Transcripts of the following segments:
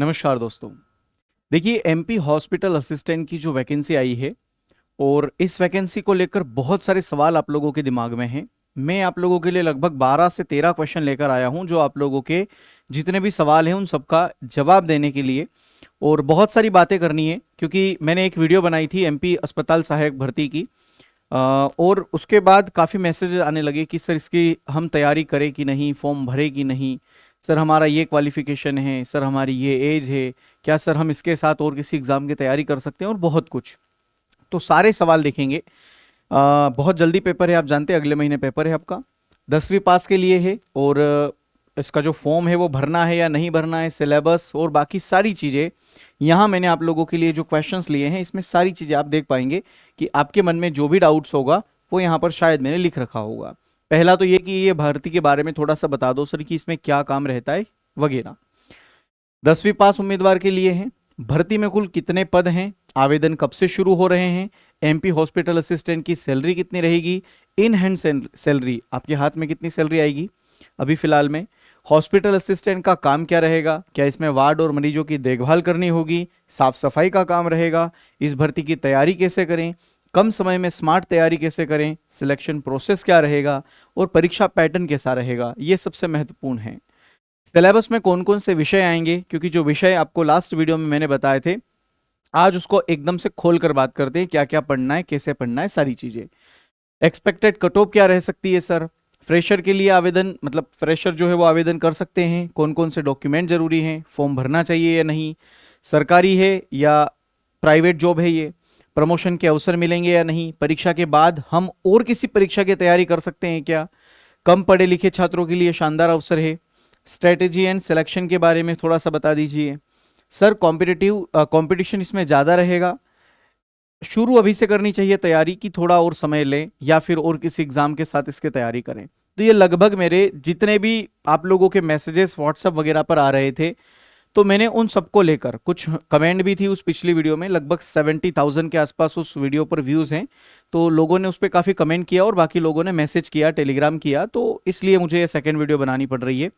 नमस्कार दोस्तों। देखिए, एमपी हॉस्पिटल असिस्टेंट की जो वैकेंसी आई है और इस वैकेंसी को लेकर बहुत सारे सवाल आप लोगों के दिमाग में हैं। मैं आप लोगों के लिए लगभग 12 से 13 क्वेश्चन लेकर आया हूं, जो आप लोगों के जितने भी सवाल हैं उन सबका जवाब देने के लिए। और बहुत सारी बातें करनी है क्योंकि मैंने एक वीडियो बनाई थी एमपी अस्पताल सहायक भर्ती की। और उसके बाद काफ़ी मैसेज आने लगे कि सर इसकी हम तैयारी करें कि नहीं, फॉर्म भरे कि नहीं, सर हमारा ये क्वालिफिकेशन है, सर हमारी ये एज है, क्या सर हम इसके साथ और किसी एग्ज़ाम की तैयारी कर सकते हैं, और बहुत कुछ। तो सारे सवाल देखेंगे। बहुत जल्दी पेपर है, आप जानते हैं अगले महीने पेपर है आपका। 10वीं पास के लिए है। और इसका जो फॉर्म है वो भरना है या नहीं भरना है, सिलेबस और बाकी सारी चीज़ें यहाँ मैंने आप लोगों के लिए जो क्वेश्चंस लिए हैं इसमें सारी चीज़ें आप देख पाएंगे कि आपके मन में जो भी डाउट्स होगा वो यहाँ पर शायद मैंने लिख रखा होगा। पहला तो ये कि ये भर्ती के बारे में थोड़ा सा बता दो सर कि इसमें क्या काम रहता है वगैरह। 10वीं पास उम्मीदवार के लिए है। भर्ती में कुल कितने पद हैं, आवेदन कब से शुरू हो रहे हैं, एमपी हॉस्पिटल असिस्टेंट की सैलरी कितनी रहेगी, इन हैंड सैलरी आपके हाथ में कितनी सैलरी आएगी अभी फिलहाल में, हॉस्पिटल असिस्टेंट का काम क्या रहेगा, क्या इसमें वार्ड और मरीजों की देखभाल करनी होगी, साफ सफाई का काम रहेगा, इस भर्ती की तैयारी कैसे करें, कम समय में स्मार्ट तैयारी कैसे करें, सिलेक्शन प्रोसेस क्या रहेगा और परीक्षा पैटर्न कैसा रहेगा, ये सबसे महत्वपूर्ण है। सिलेबस में कौन कौन से विषय आएंगे, क्योंकि जो विषय आपको लास्ट वीडियो में मैंने बताए थे आज उसको एकदम से खोल कर बात करते हैं, क्या क्या पढ़ना है, कैसे पढ़ना है, सारी चीजें। एक्सपेक्टेड कट ऑफ क्या रह सकती है सर, फ्रेशर के लिए आवेदन, मतलब फ्रेशर जो है वो आवेदन कर सकते हैं, कौन कौन से डॉक्यूमेंट जरूरी हैं, फॉर्म भरना चाहिए या नहीं, सरकारी है या प्राइवेट जॉब है ये, प्रमोशन के अवसर मिलेंगे या नहीं, परीक्षा के बाद हम और किसी परीक्षा की तैयारी कर सकते हैं क्या, कम पढ़े लिखे छात्रों के लिए शानदार अवसर है, स्ट्रेटेजी एंड सिलेक्शन के बारे में थोड़ा सा बता दीजिए सर, कंपटीशन इसमें ज़्यादा रहेगा, शुरू अभी से करनी चाहिए तैयारी की थोड़ा और समय लें, या फिर और किसी एग्जाम के साथ इसकी तैयारी करें। तो ये लगभग मेरे जितने भी आप लोगों के मैसेजेस व्हाट्सएप वगैरह पर आ रहे थे, तो मैंने उन सबको लेकर, कुछ कमेंट भी थी उस पिछली वीडियो में, लगभग 70,000 के आसपास उस वीडियो पर व्यूज़ हैं। तो लोगों ने उस पर काफ़ी कमेंट किया और बाकी लोगों ने मैसेज किया, टेलीग्राम किया, तो इसलिए मुझे ये सेकेंड वीडियो बनानी पड़ रही है।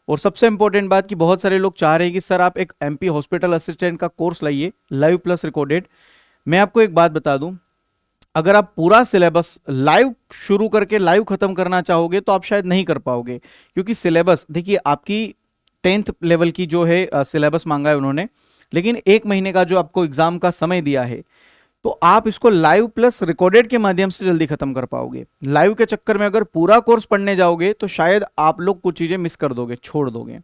और सबसे इंपॉर्टेंट बात कि बहुत सारे लोग चाह रहे हैं कि सर आप एक एमपी हॉस्पिटल असिस्टेंट का कोर्स लाइए, लाइव प्लस रिकॉर्डेड। मैं आपको एक बात बता दूं, अगर आप पूरा सिलेबस लाइव शुरू करके लाइव खत्म करना चाहोगे तो आप शायद नहीं कर पाओगे, क्योंकि सिलेबस देखिए आपकी 10th लेवल की जो है सिलेबस मांगा है उन्होंने, लेकिन 1 महीने का जो आपको एग्जाम का समय दिया है, तो आप इसको लाइव प्लस रिकॉर्डेड के माध्यम से जल्दी खत्म कर पाओगे। लाइव के चक्कर में अगर पूरा कोर्स पढ़ने जाओगे तो शायद आप लोग कुछ चीजें मिस कर दोगे, छोड़ दोगे।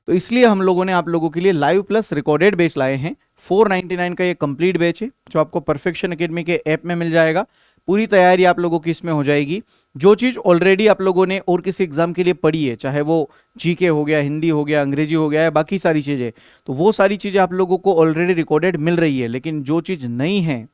तो इसलिए हम लोगों ने आप लोगों के लिए लाइव प्लस रिकॉर्डेड बैच लाए हैं। 499 का ये कंप्लीट बैच है जो आपको परफेक्शन एकेडमी के ऐप में मिल जाएगा। पूरी तैयारी आप लोगों की इसमें हो जाएगी। जो चीज़ ऑलरेडी आप लोगों ने और किसी एग्जाम के लिए पढ़ी है, चाहे वो जीके हो गया, हिंदी हो गया, अंग्रेजी हो गया, या बाकी सारी चीज़ें, तो वो सारी चीज़ें आप लोगों को ऑलरेडी रिकॉर्डेड मिल रही है। लेकिन जो चीज़ नहीं है,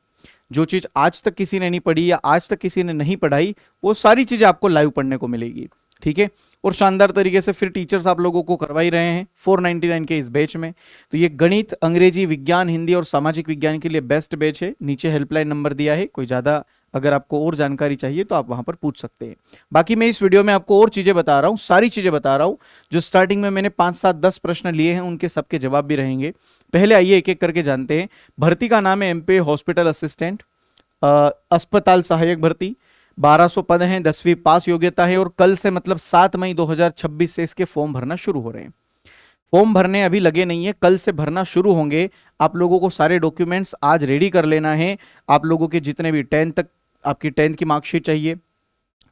जो चीज़ आज तक किसी ने नहीं पढ़ी या आज तक किसी ने नहीं पढ़ाई, वो सारी चीज़ें आपको लाइव पढ़ने को मिलेगी। ठीक है, और शानदार तरीके से फिर टीचर्स आप लोगों को करवा ही रहे हैं 499 के इस बैच में। तो ये गणित, अंग्रेजी, विज्ञान, हिंदी और सामाजिक विज्ञान के लिए बेस्ट बैच है। नीचे हेल्पलाइन नंबर दिया है, कोई ज़्यादा अगर आपको और जानकारी चाहिए तो आप वहां पर पूछ सकते हैं। बाकी मैं इस वीडियो में आपको और चीज़ें बता रहा हूँ, सारी चीज़ें बता रहा हूँ। जो स्टार्टिंग में मैंने 5, 7, 10 प्रश्न लिए हैं उनके सबके जवाब भी रहेंगे। पहले आइए एक एक करके जानते हैं। भर्ती का नाम है एमपी हॉस्पिटल असिस्टेंट अस्पताल सहायक भर्ती। 1200 पद हैं, 10वीं पास योग्यता है, और कल से मतलब 7 मई 2026 से इसके फॉर्म भरना शुरू हो रहे हैं। फॉर्म भरने अभी लगे नहीं है, कल से भरना शुरू होंगे। आप लोगों को सारे डॉक्यूमेंट्स आज रेडी कर लेना है। आप लोगों के जितने भी 10th तक आपकी 10th की मार्कशीट चाहिए,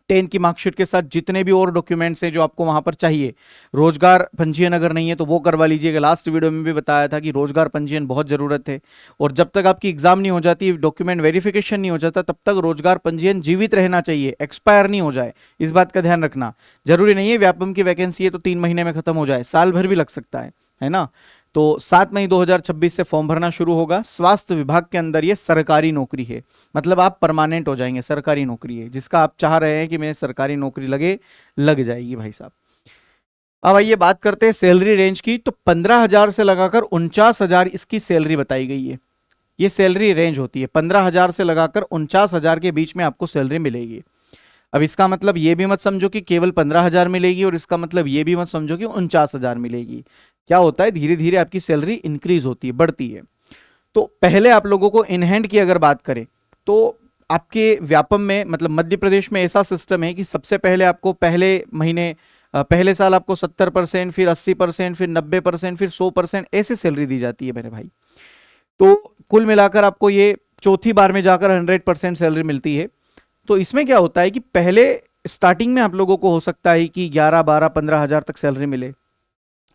10th की मार्कशीट के साथ जितने भी और डॉक्यूमेंट्स हैं जो आपको वहां पर चाहिए। रोजगार पंजीयन अगर नहीं है तो वो करवा लीजिएगा। लास्ट वीडियो में भी बताया था कि रोजगार पंजीयन बहुत जरूरत है, और जब तक आपकी एग्जाम नहीं हो जाती, डॉक्यूमेंट वेरिफिकेशन नहीं हो जाता, तब तक रोजगार पंजीयन जीवित रहना चाहिए, एक्सपायर नहीं हो जाए। इस बात का ध्यान रखना। जरूरी नहीं है व्यापम की वैकेंसी है तो 3 महीने में खत्म हो जाए, साल भर भी लग सकता है ना। तो 7 मई 2026 से फॉर्म भरना शुरू होगा। स्वास्थ्य विभाग के अंदर ये सरकारी नौकरी है, मतलब आप परमानेंट हो जाएंगे, सरकारी नौकरी है। जिसका आप चाह रहे हैं कि मैं सरकारी नौकरी लगे, लग जाएगी भाई साहब। अब आइए बात करते हैं सैलरी रेंज की। तो 15,000 से लगाकर 49,000 इसकी सैलरी बताई गई है। ये सैलरी रेंज होती है, 15,000 से लगाकर 49,000 के बीच में आपको सैलरी मिलेगी। अब इसका मतलब ये भी मत समझो कि केवल 15,000 मिलेगी, और इसका मतलब ये भी मत समझो कि 49,000 मिलेगी। क्या होता है, धीरे धीरे आपकी सैलरी इंक्रीज होती है, बढ़ती है। तो पहले आप लोगों को इन हैंड की अगर बात करें तो आपके व्यापम में, मतलब मध्य प्रदेश में ऐसा सिस्टम है कि सबसे पहले आपको पहले महीने पहले साल आपको 70%, फिर 80%, फिर 90%, फिर 100% ऐसे सैलरी दी जाती है मेरे भाई। तो कुल मिलाकर आपको ये चौथी बार में जाकर 100% सैलरी मिलती है। तो इसमें क्या होता है कि पहले स्टार्टिंग में आप लोगों को हो सकता है कि 11, 12, 15,000 तक सैलरी मिले,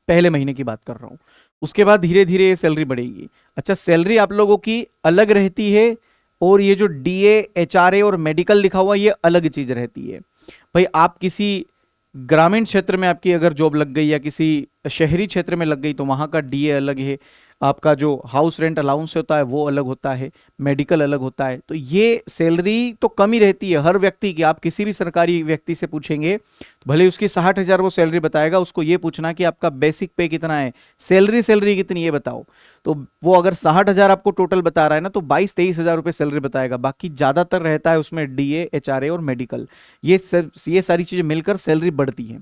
पहले महीने की बात कर रहा हूं। उसके बाद धीरे धीरे ये सैलरी बढ़ेगी। अच्छा, सैलरी आप लोगों की अलग रहती है, और ये जो डीए, एचआरए और मेडिकल लिखा हुआ ये अलग चीज रहती है। भाई आप किसी ग्रामीण क्षेत्र में आपकी अगर जॉब लग गई या किसी शहरी क्षेत्र में लग गई तो वहां का डीए अलग है, आपका जो हाउस रेंट अलाउंस होता है वो अलग होता है, मेडिकल अलग होता है। तो ये सैलरी तो कम ही रहती है हर व्यक्ति की। आप किसी भी सरकारी व्यक्ति से पूछेंगे तो भले उसकी 60,000 वो सैलरी बताएगा, उसको ये पूछना कि आपका बेसिक पे कितना है, सैलरी कितनी है बताओ, तो वो अगर 60,000 आपको टोटल बता रहा है ना, तो 22-23,000 रुपये सैलरी बताएगा। बाकी ज्यादातर रहता है उसमें डीए, एचआरए और मेडिकल, ये सारी चीजें मिलकर सैलरी बढ़ती है।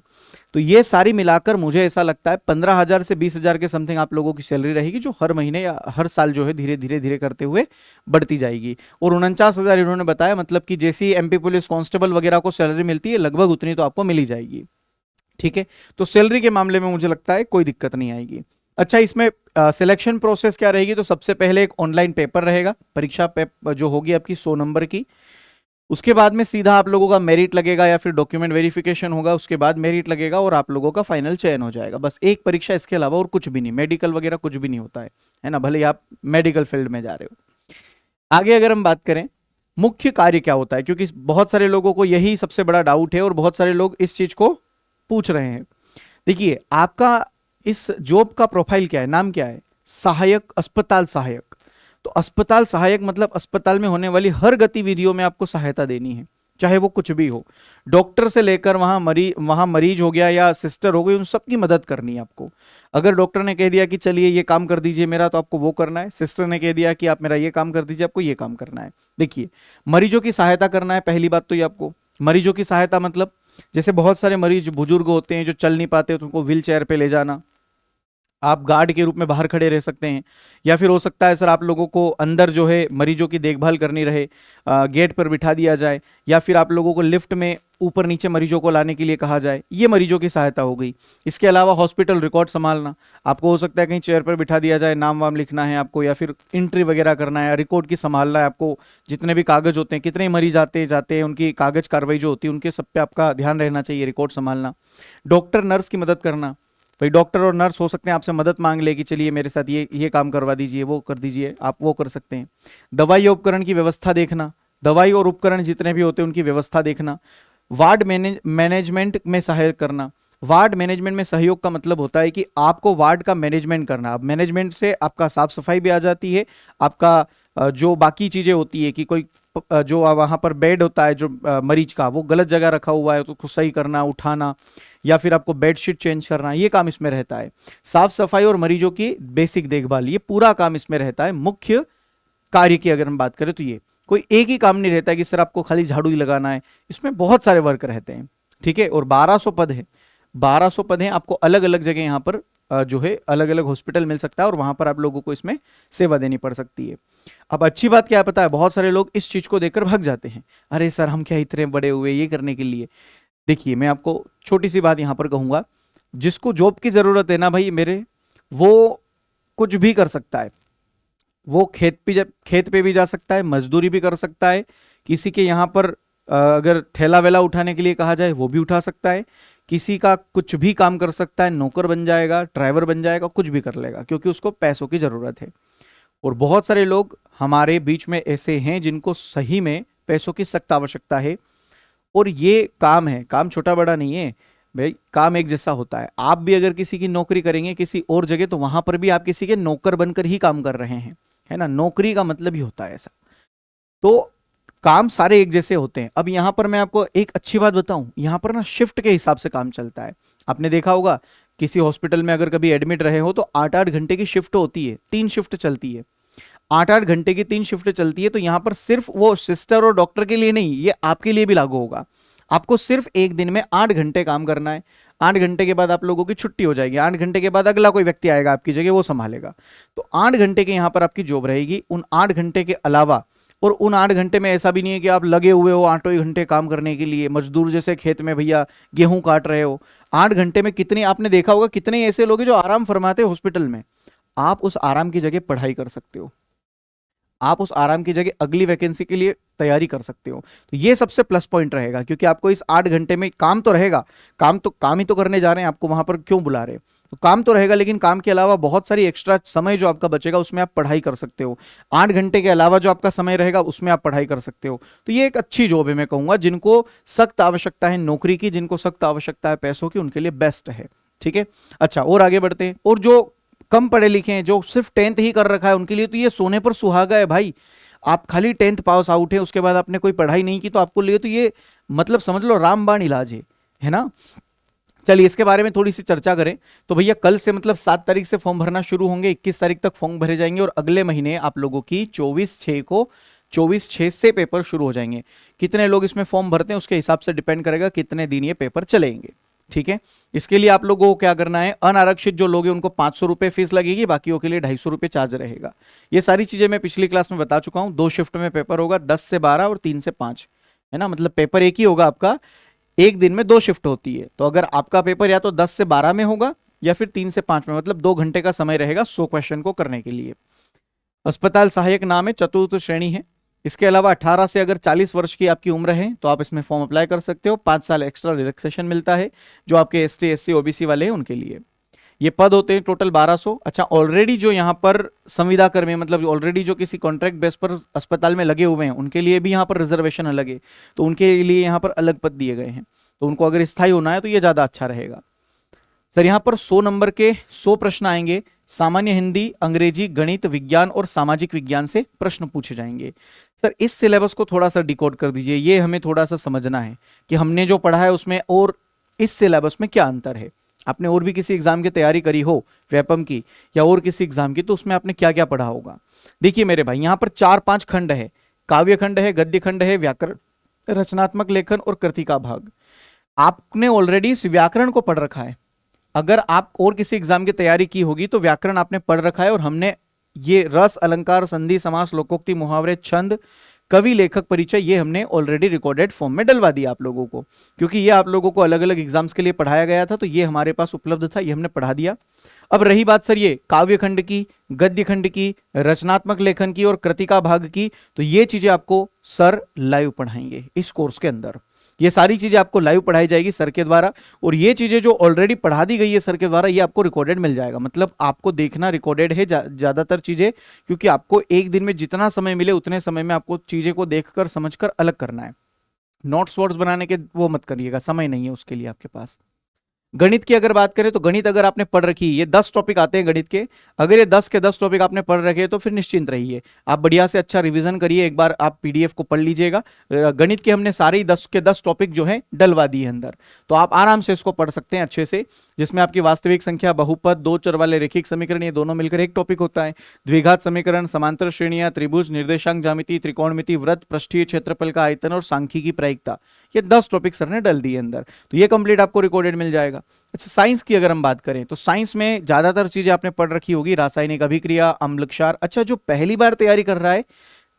तो ये सारी मिलाकर मुझे ऐसा लगता है 15,000 से 20,000 के समथिंग आप लोगों की सैलरी रहेगी, जो हर महीने या हर साल जो है धीरे धीरे धीरे करते हुए बढ़ती जाएगी। और 49,000 इन्होंने बताया, मतलब कि जैसी एमपी पुलिस कांस्टेबल वगैरह को सैलरी मिलती है लगभग उतनी तो आपको मिल ही जाएगी। ठीक है, तो सैलरी के मामले में मुझे लगता है कोई दिक्कत नहीं आएगी। अच्छा, इसमें सिलेक्शन प्रोसेस क्या रहेगी, तो सबसे पहले एक ऑनलाइन पेपर रहेगा, परीक्षा जो होगी आपकी 100 नंबर की। उसके बाद में सीधा आप लोगों का मेरिट लगेगा या फिर डॉक्यूमेंट वेरिफिकेशन होगा, उसके बाद मेरिट लगेगा और आप लोगों का फाइनल चयन हो जाएगा। बस एक परीक्षा, इसके अलावा और कुछ भी नहीं, मेडिकल वगैरह कुछ भी नहीं होता है ना, भले ही आप मेडिकल फील्ड में जा रहे हो। आगे अगर हम बात करें मुख्य कार्य क्या होता है, क्योंकि बहुत सारे लोगों को यही सबसे बड़ा डाउट है और बहुत सारे लोग इस चीज को पूछ रहे हैं। देखिए, आपका इस जॉब का प्रोफाइल क्या है, नाम क्या है, सहायक, अस्पताल सहायक। तो अस्पताल सहायक मतलब अस्पताल में होने वाली हर गतिविधियों में आपको सहायता देनी है, चाहे वो कुछ भी हो। डॉक्टर से लेकर वहां मरीज हो गया या सिस्टर हो गई, उन सबकी मदद करनी है आपको। अगर डॉक्टर ने कह दिया कि चलिए ये काम कर दीजिए मेरा, तो आपको वो करना है। सिस्टर ने कह दिया कि आप मेरा ये काम कर दीजिए, आपको ये काम करना है। देखिए, मरीजों की सहायता करना है, पहली बात तो ये आपको। मरीजों की सहायता मतलब जैसे बहुत सारे मरीज बुजुर्ग होते हैं जो चल नहीं पाते, तो उनको व्हील चेयर पे ले जाना, आप गार्ड के रूप में बाहर खड़े रह सकते हैं। या फिर हो सकता है सर आप लोगों को अंदर जो है मरीजों की देखभाल करनी रहे, गेट पर बिठा दिया जाए, या फिर आप लोगों को लिफ्ट में ऊपर नीचे मरीजों को लाने के लिए कहा जाए, ये मरीजों की सहायता हो गई। इसके अलावा हॉस्पिटल रिकॉर्ड संभालना, आपको हो सकता है कहीं चेयर पर बिठा दिया जाए, नाम वाम लिखना है आपको, या फिर एंट्री वगैरह करना है, रिकॉर्ड की संभालना है आपको। जितने भी कागज होते हैं, कितने मरीज आते जाते हैं, उनकी कागज कार्रवाई जो होती है उनके सब पे आपका ध्यान रहना चाहिए, रिकॉर्ड संभालना। डॉक्टर नर्स की मदद करना, भाई डॉक्टर और नर्स हो सकते हैं आपसे मदद मांग ले कि चलिए मेरे साथ ये काम करवा दीजिए, वो कर दीजिए, आप वो कर सकते हैं। दवाई और उपकरण की व्यवस्था देखना, दवाई और उपकरण जितने भी होते हैं उनकी व्यवस्था देखना। वार्ड मैनेजमेंट में सहायक करना। वार्ड मैनेजमेंट में सहयोग का मतलब होता है कि आपको वार्ड का मैनेजमेंट करना। अब मैनेजमेंट से आपका साफ सफाई भी आ जाती है, आपका जो बाकी चीजें होती है कि कोई जो वहां पर बेड होता है जो मरीज का, वो गलत जगह रखा हुआ है तो उसको सही करना, उठाना, या फिर आपको बेडशीट चेंज करना, ये काम इसमें रहता है। साफ सफाई और मरीजों की बेसिक देखभाल, ये पूरा काम इसमें रहता है। मुख्य कार्य की अगर हम बात करें तो ये कोई एक ही काम नहीं रहता है कि सर आपको खाली झाड़ू ही लगाना है, इसमें बहुत सारे वर्क रहते हैं। ठीक है, और 1200 पद है, 1200 पद हैं। आपको अलग अलग जगह यहाँ पर जो है अलग अलग हॉस्पिटल मिल सकता है और वहां पर आप लोगों को इसमें सेवा देनी पड़ सकती है। अब अच्छी बात क्या है पता है, बहुत सारे लोग इस चीज को देखकर भाग जाते हैं, अरे सर हम क्या इतने बड़े हुए ये करने के लिए। देखिए, मैं आपको छोटी सी बात यहां पर कहूंगा, जिसको जॉब की जरूरत है ना भाई मेरे, वो कुछ भी कर सकता है। वो खेत पे भी जा सकता है, मजदूरी भी कर सकता है, किसी के यहाँ पर अगर ठेला वेला उठाने के लिए कहा जाए वो भी उठा सकता है, किसी का कुछ भी काम कर सकता है, नौकर बन जाएगा, ड्राइवर बन जाएगा, कुछ भी कर लेगा, क्योंकि उसको पैसों की जरूरत है। और बहुत सारे लोग हमारे बीच में ऐसे हैं जिनको सही में पैसों की सख्त आवश्यकता है, और ये काम है, काम छोटा बड़ा नहीं है भाई, काम एक जैसा होता है। आप भी अगर किसी की नौकरी करेंगे किसी और जगह, तो वहां पर भी आप किसी के नौकर बनकर ही काम कर रहे हैं, है ना, नौकरी का मतलब ही होता है ऐसा। तो काम सारे एक जैसे होते हैं। अब यहां पर मैं आपको एक अच्छी बात बताऊं, यहां पर ना शिफ्ट के हिसाब से काम चलता है। आपने देखा होगा किसी हॉस्पिटल में अगर कभी एडमिट रहे हो तो 8-8 घंटे की शिफ्ट होती है, 3 शिफ्ट चलती है, 8-8 घंटे की 3 शिफ्ट चलती है। तो यहां पर सिर्फ वो सिस्टर और डॉक्टर के लिए नहीं, ये आपके लिए भी लागू होगा। आपको सिर्फ एक दिन में 8 घंटे काम करना है। 8 घंटे के बाद आप लोगों की छुट्टी हो जाएगी। 8 घंटे के बाद अगला कोई व्यक्ति आएगा आपकी जगह, वो संभालेगा। तो 8 घंटे के यहाँ पर आपकी जॉब रहेगी। उन 8 घंटे के अलावा, और उन 8 घंटे में ऐसा भी नहीं है कि आप लगे हुए हो 8 ही घंटे काम करने के लिए, मजदूर जैसे खेत में भैया गेहूं काट रहे हो। 8 घंटे में कितने, आपने देखा होगा कितने ऐसे लोग हैं जो आराम फरमाते हैं हॉस्पिटल में। आप उस आराम की जगह पढ़ाई कर सकते हो, आप उस आराम की जगह अगली वैकेंसी के लिए तैयारी कर सकते हो। तो ये सबसे प्लस पॉइंट रहेगा, क्योंकि आपको इस 8 घंटे में काम तो रहेगा, काम ही तो करने जा रहे हैं, आपको वहां पर क्यों बुला रहे हैं। तो काम तो रहेगा, लेकिन काम के अलावा बहुत सारी एक्स्ट्रा समय जो आपका बचेगा उसमें आप पढ़ाई कर सकते हो। 8 घंटे के अलावा जो आपका समय रहेगा उसमें आप पढ़ाई कर सकते हो। तो ये एक अच्छी जॉब है, मैं कहूंगा जिनको सख्त आवश्यकता है नौकरी की, जिनको सख्त आवश्यकता है पैसों की, उनके लिए बेस्ट है। ठीक है, अच्छा और आगे बढ़ते हैं। और जो कम पढ़े लिखे हैं, जो सिर्फ 10th ही कर रखा है, उनके लिए तो ये सोने पर सुहागा है भाई। आप खाली 10th पास आउट है, उसके बाद आपने कोई पढ़ाई नहीं की, तो आपको लिए तो ये मतलब समझ लो रामबाण इलाज है ना। चलिए इसके बारे में थोड़ी सी चर्चा करें। तो भैया कल से मतलब 7 तारीख से फॉर्म भरना शुरू होंगे, 21 तारीख तक फॉर्म भरे जाएंगे, और अगले महीने आप लोगों की 24/6 से पेपर शुरू हो जाएंगे। कितने लोग इसमें फॉर्म भरते हैं उसके हिसाब से डिपेंड करेगा कितने दिन ये पेपर चलेंगे। ठीक है, इसके लिए आप लोगों को क्या करना है, अनारक्षित जो लोग हैं उनको 500 रुपए फीस लगेगी, बाकियों के लिए 250 रुपए चार्ज रहेगा। ये सारी चीजें मैं पिछली क्लास में बता चुका हूं। 2 शिफ्ट में पेपर होगा, 10 से 12 और 3 से 5, है ना। मतलब पेपर एक ही होगा आपका, एक दिन में 2 शिफ्ट होती है। तो अगर आपका पेपर या तो 10 से 12 में होगा या फिर 3 से 5 में, मतलब 2 घंटे का समय रहेगा 100 क्वेश्चन को करने के लिए। अस्पताल सहायक नाम है, चतुर्थ श्रेणी है। इसके अलावा 18 से अगर 40 वर्ष की आपकी उम्र है तो आप इसमें फॉर्म अप्लाई कर सकते हो। 5 साल एक्स्ट्रा रिलैक्सेशन मिलता है जो आपके एसटी एससी ओबीसी वाले हैं उनके लिए। ये पद होते हैं टोटल 1200। अच्छा, ऑलरेडी जो यहाँ पर संविदा कर्मी, मतलब ऑलरेडी जो किसी कॉन्ट्रैक्ट बेस पर अस्पताल में लगे हुए हैं, उनके लिए भी यहाँ पर रिजर्वेशन अलग है, तो उनके लिए यहाँ पर अलग पद दिए गए हैं। तो उनको अगर स्थायी होना है तो ये ज़्यादा अच्छा रहेगा। सर यहाँ पर 100 नंबर के 100 प्रश्न आएंगे। सामान्य हिंदी, अंग्रेजी, गणित, विज्ञान और सामाजिक विज्ञान से प्रश्न पूछे जाएंगे। सर इस सिलेबस को थोड़ा सा डिकोड कर दीजिए, ये हमें थोड़ा सा समझना है कि हमने जो पढ़ा है उसमें और इस सिलेबस में क्या अंतर है। आपने और भी किसी एग्जाम की तैयारी करी हो, व्यापम की या और किसी एग्जाम की, तो उसमें आपने क्या क्या पढ़ा होगा। देखिए मेरे भाई, यहाँ पर 4-5 खंड है। काव्य खंड है, गद्य खंड है, व्याकरण, रचनात्मक लेखन और कृतिका भाग। आपने ऑलरेडी इस व्याकरण को पढ़ रखा है। अगर आप और किसी एग्जाम की तैयारी की होगी तो व्याकरण आपने पढ़ रखा है, और हमने ये रस, अलंकार, संधि, समास, लोकोक्ति, मुहावरे, छंद, कवि, लेखक परिचय, ये हमने ऑलरेडी रिकॉर्डेड फॉर्म में डलवा दिया आप लोगों को, क्योंकि ये आप लोगों को अलग अलग एग्जाम्स के लिए पढ़ाया गया था, तो ये हमारे पास उपलब्ध था, ये हमने पढ़ा दिया। अब रही बात सर ये काव्य खंड की, गद्य खंड की, रचनात्मक लेखन की और कृतिका भाग की, तो ये चीजें आपको सर लाइव पढ़ाएंगे इस कोर्स के अंदर। ये सारी चीजें आपको लाइव पढ़ाई जाएगी सर के द्वारा, और ये चीजें जो ऑलरेडी पढ़ा दी गई है सर के द्वारा, ये आपको रिकॉर्डेड मिल जाएगा। मतलब आपको देखना रिकॉर्डेड है ज्यादातर चीजें, क्योंकि आपको एक दिन में जितना समय मिले उतने समय में आपको चीजें को देखकर समझकर अलग करना है। नोट्स वोट्स बनाने के वो मत करिएगा, समय नहीं है उसके लिए आपके पास। गणित की अगर बात करें तो गणित अगर आपने पढ़ रखी है, ये 10 टॉपिक आते हैं गणित के, अगर ये 10 के 10 टॉपिक आपने पढ़ रखे हैं तो फिर निश्चिंत रहिए, आप बढ़िया से अच्छा रिवीजन करिए, एक बार आप पीडीएफ को पढ़ लीजिएगा। गणित के हमने सारे 10 के 10 टॉपिक जो है डलवा दिए अंदर, तो आप आराम से इसको पढ़ सकते हैं अच्छे से, जिसमें आपकी वास्तविक संख्या, बहुपद, 2 चर वाले रैखिक समीकरण, ये दोनों मिलकर एक टॉपिक होता है। द्विघात समीकरण, समांतर श्रेणियां, त्रिभुज, निर्देशांक ज्यामिति, त्रिकोणमिति, वृत्त, पृष्ठीय क्षेत्रफल का आयतन और सांख्यिकी प्रायिकता, ये 10 टॉपिक सर ने डल दिए अंदर, तो ये कंप्लीट आपको रिकॉर्डेड मिल जाएगा। अच्छा, साइंस की अगर हम बात करें तो साइंस में ज्यादातर चीजें आपने पढ़ रखी होगी, रासायनिक अभिक्रिया, अम्ल क्षार। अच्छा, जो पहली बार तैयारी कर रहा है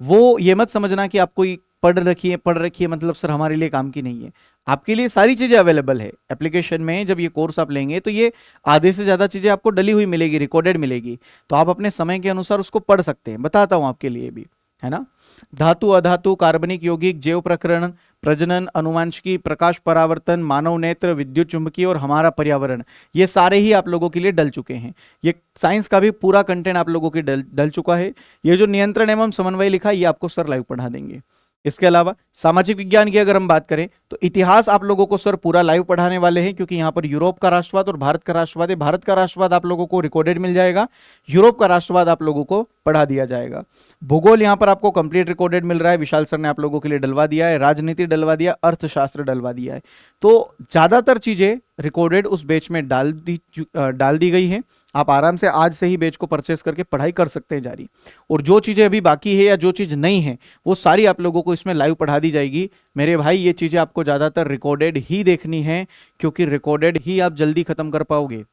वो ये मत समझना कि आपको पढ़ रखी है मतलब सर हमारे लिए काम की नहीं है। आपके लिए सारी चीजें अवेलेबल है एप्लीकेशन में। जब ये कोर्स आप लेंगे तो ये आधे से ज्यादा चीजें आपको डली हुई मिलेगी, रिकॉर्डेड मिलेगी, तो आप अपने समय के अनुसार उसको पढ़ सकते हैं। बताता हूं आपके लिए भी, है ना। धातु, अधातु, कार्बनिक, यौगिक, जैव प्रकरण, प्रजनन, अनुवांशिकी, प्रकाश परावर्तन, मानव नेत्र, विद्युत चुंबकीय और हमारा पर्यावरण, ये सारे ही आप लोगों के लिए डल चुके हैं। ये साइंस का भी पूरा कंटेंट आप लोगों के डल चुका है। ये जो नियंत्रण एवं समन्वय लिखा है ये आपको सर लाइव पढ़ा देंगे। इसके अलावा सामाजिक विज्ञान की अगर हम बात करें तो इतिहास आप लोगों को सर पूरा लाइव पढ़ाने वाले हैं, क्योंकि यहाँ पर यूरोप का राष्ट्रवाद और भारत का राष्ट्रवाद है। भारत का राष्ट्रवाद आप लोगों को रिकॉर्डेड मिल जाएगा, यूरोप का राष्ट्रवाद आप लोगों को पढ़ा दिया जाएगा। भूगोल यहाँ पर आपको कंप्लीट रिकॉर्डेड मिल रहा है, विशाल सर ने आप लोगों के लिए डलवा दिया है। राजनीति डलवा दिया, अर्थशास्त्र डलवा दिया है। तो ज्यादातर चीजें रिकॉर्डेड उस बैच में डाल दी गई है। आप आराम से आज से ही बैच को परचेस करके पढ़ाई कर सकते हैं जारी। और जो चीज़ें अभी बाकी है या जो चीज़ नहीं है वो सारी आप लोगों को इसमें लाइव पढ़ा दी जाएगी। मेरे भाई ये चीज़ें आपको ज़्यादातर रिकॉर्डेड ही देखनी है, क्योंकि रिकॉर्डेड ही आप जल्दी खत्म कर पाओगे।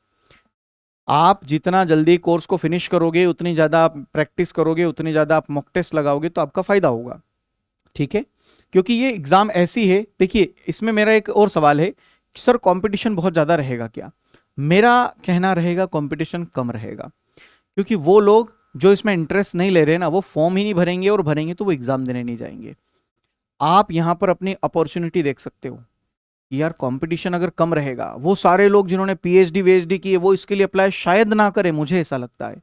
आप जितना जल्दी कोर्स को फिनिश करोगे, उतनी ज़्यादा आप प्रैक्टिस करोगे, उतनी ज़्यादा आप मॉक टेस्ट लगाओगे तो आपका फायदा होगा, ठीक है। क्योंकि ये एग्जाम ऐसी है, देखिए इसमें मेरा एक और सवाल है कि सर कंपटीशन बहुत ज़्यादा रहेगा क्या? मेरा कहना रहेगा कंपटीशन कम रहेगा, क्योंकि वो लोग जो इसमें इंटरेस्ट नहीं ले रहे ना वो फॉर्म ही नहीं भरेंगे, और भरेंगे तो वो एग्जाम देने नहीं जाएंगे। आप यहाँ पर अपनी अपॉर्चुनिटी देख सकते हो कि यार कंपटीशन अगर कम रहेगा, वो सारे लोग जिन्होंने पीएचडी वीएचडी किए वो इसके लिए अप्लाई शायद ना करें, मुझे ऐसा लगता है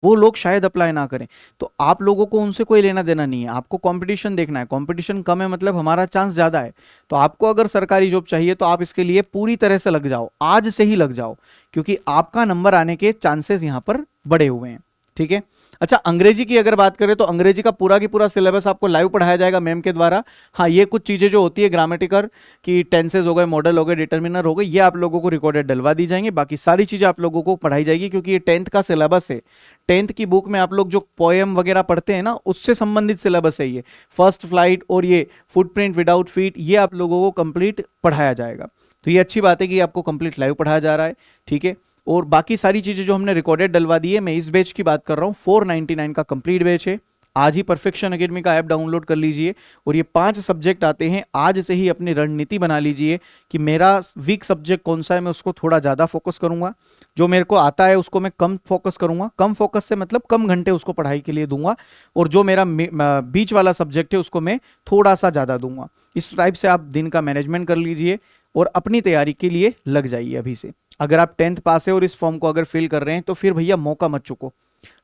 वो लोग शायद अप्लाई ना करें। तो आप लोगों को उनसे कोई लेना देना नहीं है, आपको कंपटीशन देखना है। कंपटीशन कम है मतलब हमारा चांस ज़्यादा है। तो आपको अगर सरकारी जॉब चाहिए तो आप इसके लिए पूरी तरह से लग जाओ, आज से ही लग जाओ, क्योंकि आपका नंबर आने के चांसेस यहाँ पर बढ़े हुए हैं, ठीक है। अच्छा, अंग्रेजी की अगर बात करें तो अंग्रेजी का पूरा की पूरा सिलेबस आपको लाइव पढ़ाया जाएगा मैम के द्वारा। हाँ, ये कुछ चीज़ें जो होती है ग्रामेटिकल की, टेंसेज हो गए, मॉडल हो गए, डिटर्मिनर हो गए, ये आप लोगों को रिकॉर्डेड डलवा दी जाएंगे। बाकी सारी चीज़ें आप लोगों को पढ़ाई जाएगी, क्योंकि ये 10th का सिलेबस है। 10th की बुक में आप लोग जो पोएम वगैरह पढ़ते हैं ना, उससे संबंधित सिलेबस है ये। फर्स्ट फ्लाइट और ये फुटप्रिंट विदाउट फीट, ये आप लोगों को कंप्लीट पढ़ाया जाएगा। तो ये अच्छी बात है कि आपको कंप्लीट लाइव पढ़ाया जा रहा है, ठीक है। और बाकी सारी चीजें जो हमने रिकॉर्डेड डलवा दी है, मैं इस बैच की बात कर रहा हूँ, 499 का कंप्लीट बैच है। आज ही परफेक्शन एकेडमी का ऐप डाउनलोड कर लीजिए, और ये 5 सब्जेक्ट आते हैं। आज से ही अपनी रणनीति बना लीजिए कि मेरा वीक सब्जेक्ट कौन सा है, मैं उसको थोड़ा ज़्यादा फोकस करूंगा, जो मेरे को आता है उसको मैं कम फोकस करूंगा। कम फोकस से मतलब कम घंटे उसको पढ़ाई के लिए दूंगा, और जो मेरा बीच वाला सब्जेक्ट है उसको मैं थोड़ा सा ज़्यादा दूंगा। इस टाइप से आप दिन का मैनेजमेंट कर लीजिए और अपनी तैयारी के लिए लग जाइए अभी से। अगर आप 10th पास है और इस फॉर्म को अगर फिल कर रहे हैं तो फिर भैया मौका मत चुको,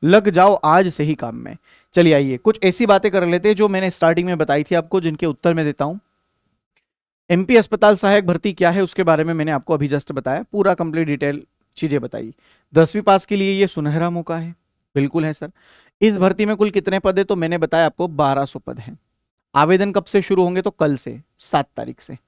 लग जाओ आज से ही काम में। चलिए आइए कुछ ऐसी बातें कर लेते हैं जो मैंने स्टार्टिंग में बताई थी आपको, जिनके उत्तर मैं देता हूं। एमपी अस्पताल सहायक भर्ती क्या है उसके बारे में मैंने आपको अभी जस्ट बताया, पूरा कंप्लीट डिटेल चीजें बताई। 10वीं पास के लिए ये सुनहरा मौका है, बिल्कुल है सर। इस भर्ती में कुल कितने पद है, तो मैंने बताया आपको 1200 पद हैं। आवेदन कब से शुरू होंगे, तो कल से 7 तारीख से,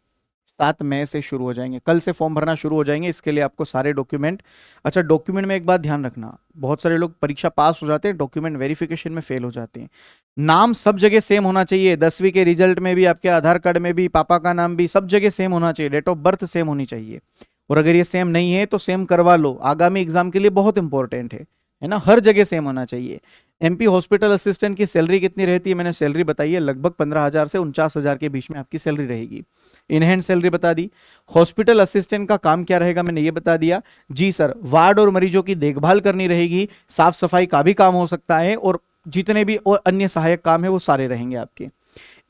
7 मई से शुरू हो जाएंगे। कल से फॉर्म भरना शुरू हो जाएंगे। इसके लिए आपको सारे डॉक्यूमेंट, अच्छा डॉक्यूमेंट में एक बात ध्यान रखना, बहुत सारे लोग परीक्षा पास हो जाते हैं, डॉक्यूमेंट वेरिफिकेशन में फेल हो जाते हैं। नाम सब जगह सेम होना चाहिए, 10वीं के रिजल्ट में भी, आपके आधार कार्ड में भी, पापा का नाम भी, सब जगह सेम होना चाहिए, डेट ऑफ बर्थ सेम होनी चाहिए। और अगर ये सेम नहीं है तो सेम करवा लो, आगामी एग्जाम के लिए बहुत इंपॉर्टेंट है ना, हर जगह सेम होना चाहिए। एमपी हॉस्पिटल असिस्टेंट की सैलरी कितनी रहती है, मैंने सैलरी बताई है, लगभग 15,000 से 49,000 के बीच में आपकी सैलरी रहेगी। इन हैंड सैलरी बता दी। हॉस्पिटल असिस्टेंट का काम क्या रहेगा, मैंने ये बता दिया। जी सर, वार्ड और मरीजों की देखभाल करनी रहेगी, साफ सफाई का भी काम हो सकता है, और जितने भी और अन्य सहायक काम है वो सारे रहेंगे आपके।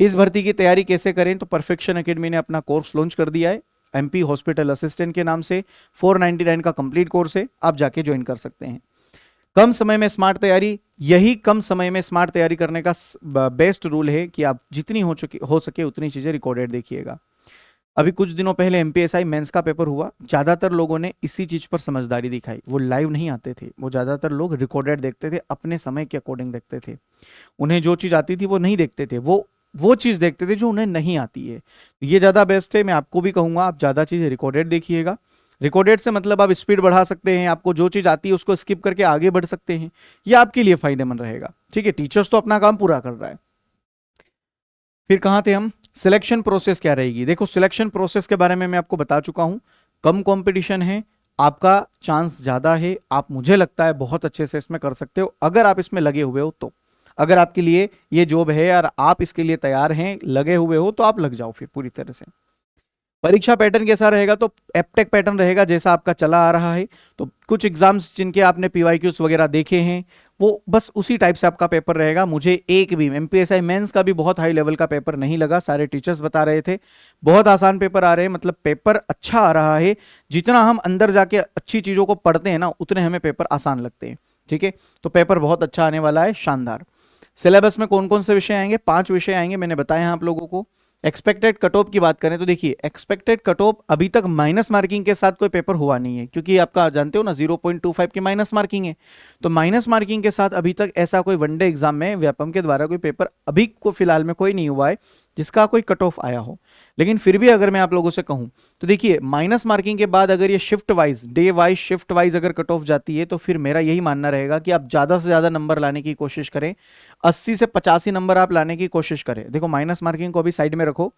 इस भर्ती की तैयारी कैसे करें, तो परफेक्शन एकेडमी ने अपना कोर्स लॉन्च कर दिया है एमपी हॉस्पिटल असिस्टेंट के नाम से। 499 का कंप्लीट कोर्स है, आप जाके ज्वाइन कर सकते हैं। कम समय में स्मार्ट तैयारी, यही कम समय में स्मार्ट तैयारी करने का बेस्ट रूल है कि आप जितनी हो सके उतनी चीजें रिकॉर्डेड देखिएगा। अभी कुछ दिनों पहले एमपीएसआई मेंस का पेपर हुआ, ज्यादातर लोगों ने इसी चीज पर समझदारी दिखाई। वो लाइव नहीं आते थे, वो ज्यादातर लोग रिकॉर्डेड देखते थे, अपने समय के अकॉर्डिंग देखते थे। उन्हें जो चीज आती थी वो नहीं देखते थे, वो चीज देखते थे जो उन्हें नहीं आती है। ये ज्यादा बेस्ट है, मैं आपको भी कहूंगा आप ज्यादा चीजें रिकॉर्डेड देखिएगा। रिकॉर्डेड से मतलब आप स्पीड बढ़ा सकते हैं, आपको जो चीज आती है उसको स्किप करके आगे बढ़ सकते हैं, ये आपके लिए फायदेमंद रहेगा, ठीक है। टीचर्स तो अपना काम पूरा कर रहा है। फिर कहां थे हम, सिलेक्शन प्रोसेस क्या रहेगी। देखो सिलेक्शन प्रोसेस के बारे में मैं आपको बता चुका हूं, कम कंपटीशन है, आपका चांस ज्यादा है, आप मुझे लगता है बहुत अच्छे से इसमें कर सकते हो अगर आप इसमें लगे हुए हो तो। अगर आपके लिए ये जॉब है और आप इसके लिए तैयार हैं, लगे हुए हो, तो आप लग जाओ फिर पूरी तरह से। परीक्षा पैटर्न कैसा रहेगा, तो एप्टेक पैटर्न रहेगा जैसा आपका चला आ रहा है। तो कुछ एग्जाम्स जिनके आपने पीवाईक्यूज वगैरह देखे हैं वो बस उसी टाइप से आपका पेपर रहेगा। मुझे एक भी एमपीएसआई मेंस का भी बहुत हाई लेवल का पेपर नहीं लगा, सारे टीचर्स बता रहे थे बहुत आसान पेपर आ रहे हैं, मतलब पेपर अच्छा आ रहा है। जितना हम अंदर जाके अच्छी चीज़ों को पढ़ते हैं ना, उतने हमें पेपर आसान लगते हैं, ठीक है। तो पेपर बहुत अच्छा आने वाला है, शानदार। सिलेबस में कौन कौन से विषय आएंगे, 5 विषय आएंगे, मैंने बताया हैं आप लोगों को। एक्सपेक्टेड कट ऑफ की बात करें तो देखिए एक्सपेक्टेड कट ऑफ अभी तक माइनस मार्किंग के साथ कोई पेपर हुआ नहीं है, क्योंकि आपका जानते हो ना 0.25 की माइनस मार्किंग है। तो माइनस मार्किंग के साथ अभी तक ऐसा कोई वनडे एग्जाम में व्यापम के द्वारा कोई पेपर अभी को फिलहाल में कोई नहीं हुआ है जिसका कोई कट ऑफ आया हो। लेकिन फिर भी अगर मैं आप लोगों से कहूं तो देखिए, माइनस मार्किंग के बाद अगर ये shift wise, day wise, shift wise अगर कट ऑफ जाती है तो फिर मेरा यही मानना रहेगा कि आप ज्यादा से ज्यादा नंबर लाने की कोशिश करें। 80 से 85 नंबर आप लाने की कोशिश करें। देखो, माइनस मार्किंग को अभी साइड में रखो,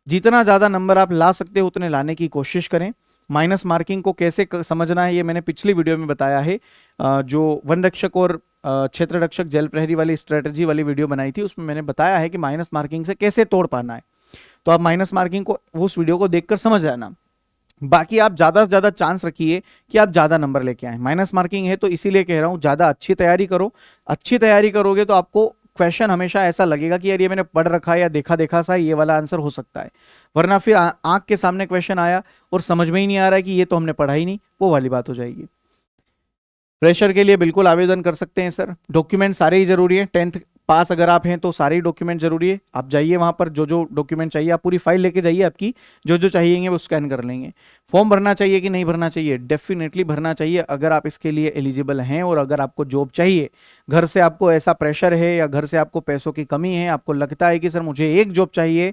जितना ज्यादा नंबर आप ला सकते हो उतने लाने की कोशिश करें। माइनस मार्किंग को कैसे समझना है ये मैंने पिछली वीडियो में बताया है। जो वन रक्षक और क्षेत्र रक्षक जल प्रहरी वाली स्ट्रेटजी वाली वीडियो बनाई थी, उसमें मैंने बताया है कि माइनस मार्किंग से कैसे तोड़ पाना है। तो आप माइनस मार्किंग को उस वीडियो को देखकर समझ जाना। बाकी आप ज्यादा से ज्यादा चांस रखिए कि आप ज्यादा नंबर लेके आए। माइनस मार्किंग है तो इसीलिए कह रहा हूं, ज्यादा अच्छी तैयारी करो। अच्छी तैयारी करोगे तो आपको क्वेश्चन हमेशा ऐसा लगेगा कि यार ये मैंने पढ़ रखा है या देखा देखा सा ये वाला आंसर हो सकता है। वरना फिर आंख के सामने क्वेश्चन आया और समझ में ही नहीं आ रहा है कि ये तो हमने पढ़ा ही नहीं, वो वाली बात हो जाएगी। प्रेशर के लिए बिल्कुल आवेदन कर सकते हैं सर। डॉक्यूमेंट सारे ही जरूरी है। 10th पास अगर आप हैं तो सारे डॉक्यूमेंट जरूरी है। आप जाइए वहां पर, जो जो डॉक्यूमेंट चाहिए आप पूरी फाइल लेके जाइए, आपकी जो जो चाहिए वो स्कैन कर लेंगे। फॉर्म भरना चाहिए कि नहीं भरना चाहिए? डेफिनेटली भरना चाहिए अगर आप इसके लिए एलिजिबल हैं और अगर आपको जॉब चाहिए। घर से आपको ऐसा प्रेशर है या घर से आपको पैसों की कमी है, आपको लगता है कि सर मुझे एक जॉब चाहिए,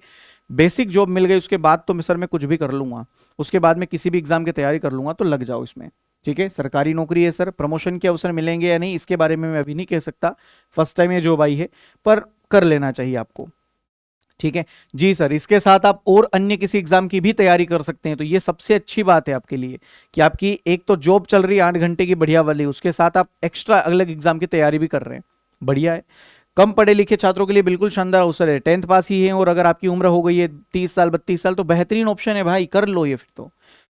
बेसिक जॉब मिल गई उसके बाद तो सर मैं कुछ भी कर लूंगा, उसके बाद मैं किसी भी एग्जाम की तैयारी कर लूंगा, तो लग जाओ इसमें। ठीक है, सरकारी नौकरी है सर, प्रमोशन के अवसर मिलेंगे या नहीं इसके बारे में मैं अभी नहीं कह सकता, फर्स्ट टाइम ये जॉब आई है, पर कर लेना चाहिए आपको। ठीक है जी सर। इसके साथ आप और अन्य किसी एग्जाम की भी तैयारी कर सकते हैं, तो ये सबसे अच्छी बात है आपके लिए कि आपकी एक तो जॉब चल रही है 8 घंटे की बढ़िया वाली, उसके साथ आप एक्स्ट्रा अलग एग्जाम की तैयारी भी कर रहे हैं, बढ़िया है। कम पढ़े लिखे छात्रों के लिए बिल्कुल शानदार अवसर है। 10th पास ही है और अगर आपकी उम्र हो गई है 30 साल 32 साल तो बेहतरीन ऑप्शन है भाई, कर लो ये। फिर तो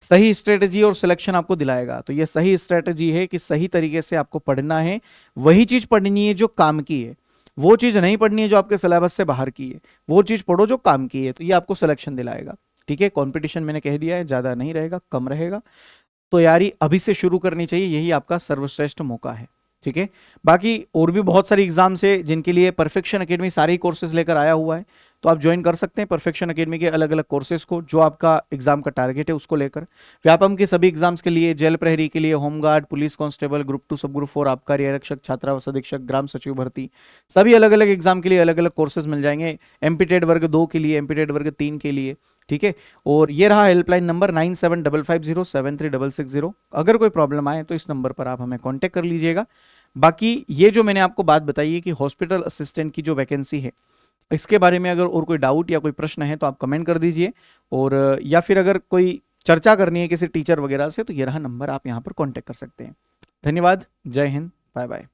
सही स्ट्रेटजी और सिलेक्शन आपको दिलाएगा। तो ये सही स्ट्रेटजी है कि सही तरीके से आपको पढ़ना है, वही चीज पढ़नी है जो काम की है, वो चीज नहीं पढ़नी है जो आपके सिलेबस से बाहर की है, वो चीज पढ़ो जो काम की है, तो ये आपको सिलेक्शन दिलाएगा। ठीक है, कंपटीशन मैंने कह दिया है ज्यादा नहीं रहेगा, कम रहेगा। तो यारी अभी से शुरू करनी चाहिए, यही आपका सर्वश्रेष्ठ मौका है। ठीक है, बाकी और भी बहुत सारी एग्जाम्स है जिनके लिए परफेक्शन एकेडमी सारे ही कोर्सेज लेकर आया हुआ है, तो आप ज्वाइन कर सकते हैं परफेक्शन एकेडमी के अलग अलग कोर्सेज को, जो आपका एग्जाम का टारगेट है उसको लेकर। व्यापम के सभी एग्जाम्स के लिए, जेल प्रहरी के लिए, होमगार्ड, पुलिस कांस्टेबल, ग्रुप 2, सब ग्रुप 4, आबकारी आरक्षक, छात्रावास अधीक्षक, ग्राम सचिव भर्ती, सभी अलग अलग एग्जाम के लिए अलग अलग कोर्सेज मिल जाएंगे। एमपीटेड वर्ग 2 के लिए, एमपीटेड वर्ग 3 के लिए। ठीक है, और ये रहा हेल्पलाइन नंबर 9755073660। अगर कोई प्रॉब्लम आए तो इस नंबर पर आप हमें कांटेक्ट कर लीजिएगा। बाकी ये जो मैंने आपको बात बताई है कि हॉस्पिटल असिस्टेंट की जो वैकेंसी है, इसके बारे में अगर और कोई डाउट या कोई प्रश्न है तो आप कमेंट कर दीजिए, और या फिर अगर कोई चर्चा करनी है किसी टीचर वगैरह से तो ये रहा नंबर, आप यहाँ पर कांटेक्ट कर सकते हैं। धन्यवाद, जय हिंद, बाय बाय।